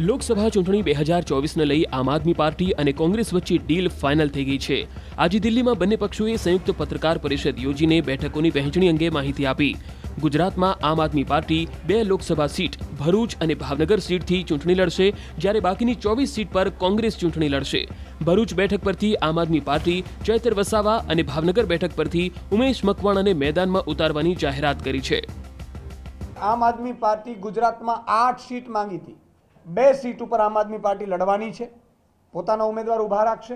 લોકસભા ચૂંટણી 2024ને લઈ આમ આદમી પાર્ટી અને કોંગ્રેસ વચ્ચે ડીલ ફાઇનલ થઈ ગઈ છે। આજે દિલ્હીમાં બંને પક્ષોએ સંયુક્ત પત્રકાર પરિષદ યોજીને બેઠકોની વહેંચણી અંગે માહિતી આપી। ગુજરાતમાં આમ આદમી પાર્ટી 2 લોકસભા સીટ ભરૂચ અને ભાવનગર સીટથી ચૂંટણી લડશે, જ્યારે બાકીની 24 સીટ પર કોંગ્રેસ ચૂંટણી લડશે। ભરૂચ બેઠક પરથી આમ આદમી પાર્ટી ચૈતર વસાવા અને ભાવનગર બેઠક પરથી ઉમેશ મકવાણાને મેદાનમાં ઉતારવાની જાહેરાત કરી છે। આમ આદમી પાર્ટી ગુજરાતમાં 8 સીટ માંગી હતી। 2 સીટ ઉપર આમ આદમી પાર્ટી લડવાની છે, પોતાના ઉમેદવાર ઊભા રાખશે।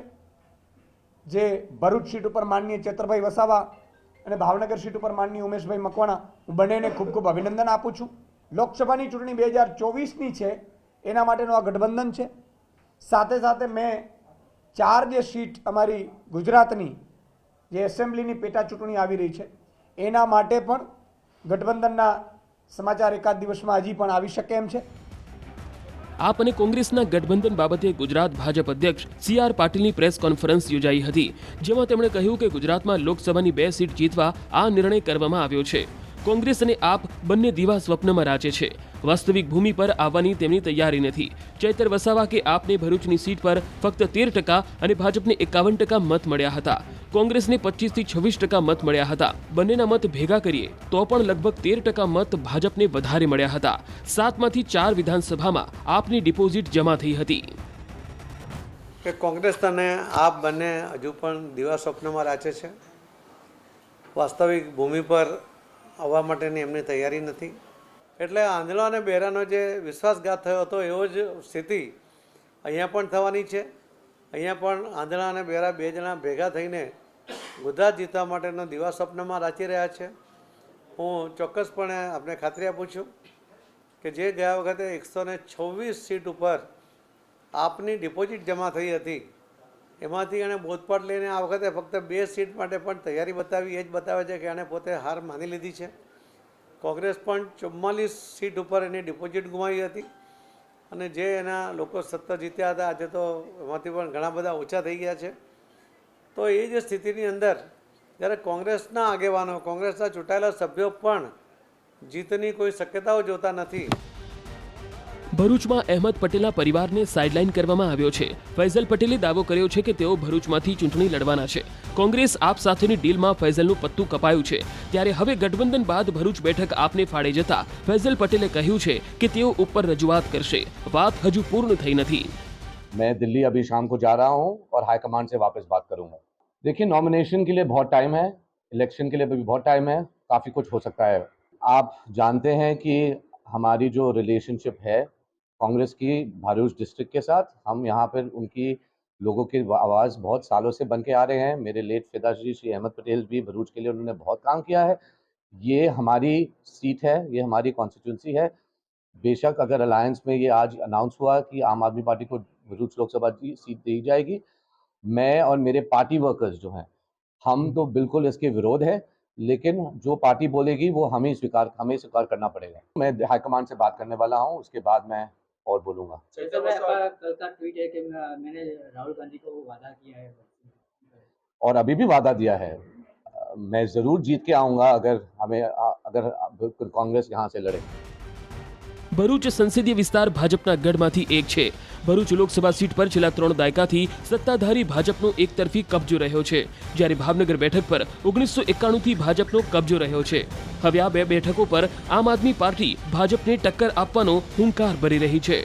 જે ભરૂચ સીટ ઉપર માનનીય ચેતરભાઈ વસાવા અને ભાવનગર સીટ ઉપર માનનીય ઉમેશભાઈ મકવાણા, હું બંનેને ખૂબ ખૂબ અભિનંદન આપું છું। લોકસભાની ચૂંટણી 2024ની છે, એના માટેનું આ ગઠબંધન છે। સાથે સાથે મેં 4 જે સીટ અમારી ગુજરાતની જે એસેમ્બલીની પેટા ચૂંટણી આવી રહી છે, એના માટે પણ ગઠબંધનના સમાચાર એકાદ દિવસમાં હજી પણ આવી શકે એમ છે। આપ અને કોંગ્રેસના ગઠબંધન બાબતે ગુજરાત ભાજપ અધ્યક્ષ CR પાટીલની પ્રેસ કોન્ફરન્સ યોજાઈ હતી, જેમાં તેમણે કહ્યું કે ગુજરાતમાં લોકસભાની 2 સીટ જીતવા આ નિર્ણય કરવામાં આવ્યો છે। કોંગ્રેસ અને આપ બંને દીવા સ્વપ્નમાં રાચે છે, વાસ્તવિક ભૂમિ પર આવવાની તેમની તૈયારી નથી। ચૈતર વસાવા કે આપને ભરૂચની સીટ પર ફક્ત 13% અને ભાજપને 51% મત મળ્યા હતા। કોંગ્રેસને 25 થી 26% મત મળ્યા હતા। બંનેના મત ભેગા કરીએ તો પણ લગભગ 13% મત ભાજપને વધારે મળ્યા હતા। 7માંથી 4 વિધાનસભામાં આપની ડિપોઝિટ જમા થઈ હતી। કે કોંગ્રેસ અને આપ બંને હજુ પણ દીવા સ્વપ્નમાં રાચે છે, વાસ્તવિક ભૂમિ પર આવવા માટેની એમની તૈયારી નથી। એટલે આંધળા અને બહેરાનો જે વિશ્વાસઘાત થયો હતો એવો જ સ્થિતિ અહીંયા પણ થવાની છે। અહીંયા પણ આંધળા અને બહેરા 2 જણા ભેગા થઈને ગુજરાત જીતવા માટેનો દીવા સ્વપ્નમાં રાચી રહ્યા છે। હું ચોક્કસપણે આપને ખાતરી આપું છું કે જે ગયા વખતે 126 સીટ ઉપર આપની ડિપોઝિટ જમા થઈ હતી, એમાંથી એણે બોધપાઠ લઈને આ વખતે ફક્ત 2 સીટ માટે પણ તૈયારી બતાવી, એ જ બતાવે છે કે એણે પોતે હાર માની લીધી છે। કોંગ્રેસ પણ 44 સીટ ઉપર એની ડિપોઝિટ ગુમાવી હતી અને જે એના લોકો સત્તા જીત્યા હતા, આજે તો એમાંથી પણ ઘણા બધા ઓછા થઈ ગયા છે। તો એ જ સ્થિતિની અંદર જ્યારે કોંગ્રેસના આગેવાનો, કોંગ્રેસના ચૂંટાયેલા સભ્યો પણ જીતની કોઈ શક્યતાઓ જોતા નથી। ભરૂચમાં અહેમદ પટેલના પરિવારને સાઇડલાઇન કરવામાં આવ્યો છે। ફૈઝલ પટેલે દાવો કર્યો છે કે તેઓ ભરૂચમાંથી ચૂંટણી લડવાના છે। કોંગ્રેસ આપ સાથેની ડીલમાં ફૈઝલનું પત્તું કપાયું છે, ત્યારે હવે ગઠબંધન બાદ ભરૂચ બેઠક આપને ફાળે જતા ફૈઝલ પટેલે કહ્યું છે કે તેઓ ઉપર રજૂઆત કરશે। વાત હજુ પૂર્ણ થઈ નથી। मैं दिल्ली अभी शाम को जा रहा हूं और हाईकमान से वापस बात करूंगा। देखिए, नॉमिनेशन के लिए बहुत टाइम है, इलेक्शन के लिए भी बहुत टाइम है, काफ़ी कुछ हो सकता है। आप जानते हैं कि हमारी जो रिलेशनशिप है कांग्रेस की भरूच डिस्ट्रिक्ट के साथ, हम यहाँ पर उनकी लोगों की आवाज़ बहुत सालों से बन के आ रहे हैं। मेरे लेट पिताश्री श्री अहमद पटेल भी भरूच के लिए उन्होंने बहुत काम किया है। ये हमारी सीट है, ये हमारी कॉन्स्टिट्यूंसी है। बेशक अगर अलायंस में ये आज अनाउंस हुआ कि आम आदमी पार्टी को भरूच लोकसभा की सीट दी जाएगी, मैं और मेरे पार्टी वर्कर्स जो हैं, हम तो बिल्कुल इसके विरोध है, लेकिन जो पार्टी बोलेगी वो हमें स्वीकार करना पड़ेगा। मैं हाईकमान से बात करने वाला हूँ, उसके बाद मैं और बोलूँगा। कल का ट्वीट है कि मैंने राहुल गांधी को वादा किया है और अभी भी वादा दिया है, मैं ज़रूर जीत के आऊँगा अगर कांग्रेस यहाँ से लड़े। ભરૂચ સંસદીય વિસ્તાર ભાજપના ગઢમાંથી એક છે। ભરૂચ લોકસભા સીટ પર છેલ્લા 3 દાયકાથી સત્તાધારી ભાજપનો એકતરફી કબજો રહ્યો છે, જ્યારે ભાવનગર બેઠક પર 1991થી ભાજપનો કબજો રહ્યો છે। હવે આ 2 બેઠકો પર આમ આદમી પાર્ટી ભાજપને ટક્કર આપવાનો હુંકાર ભરી રહી છે।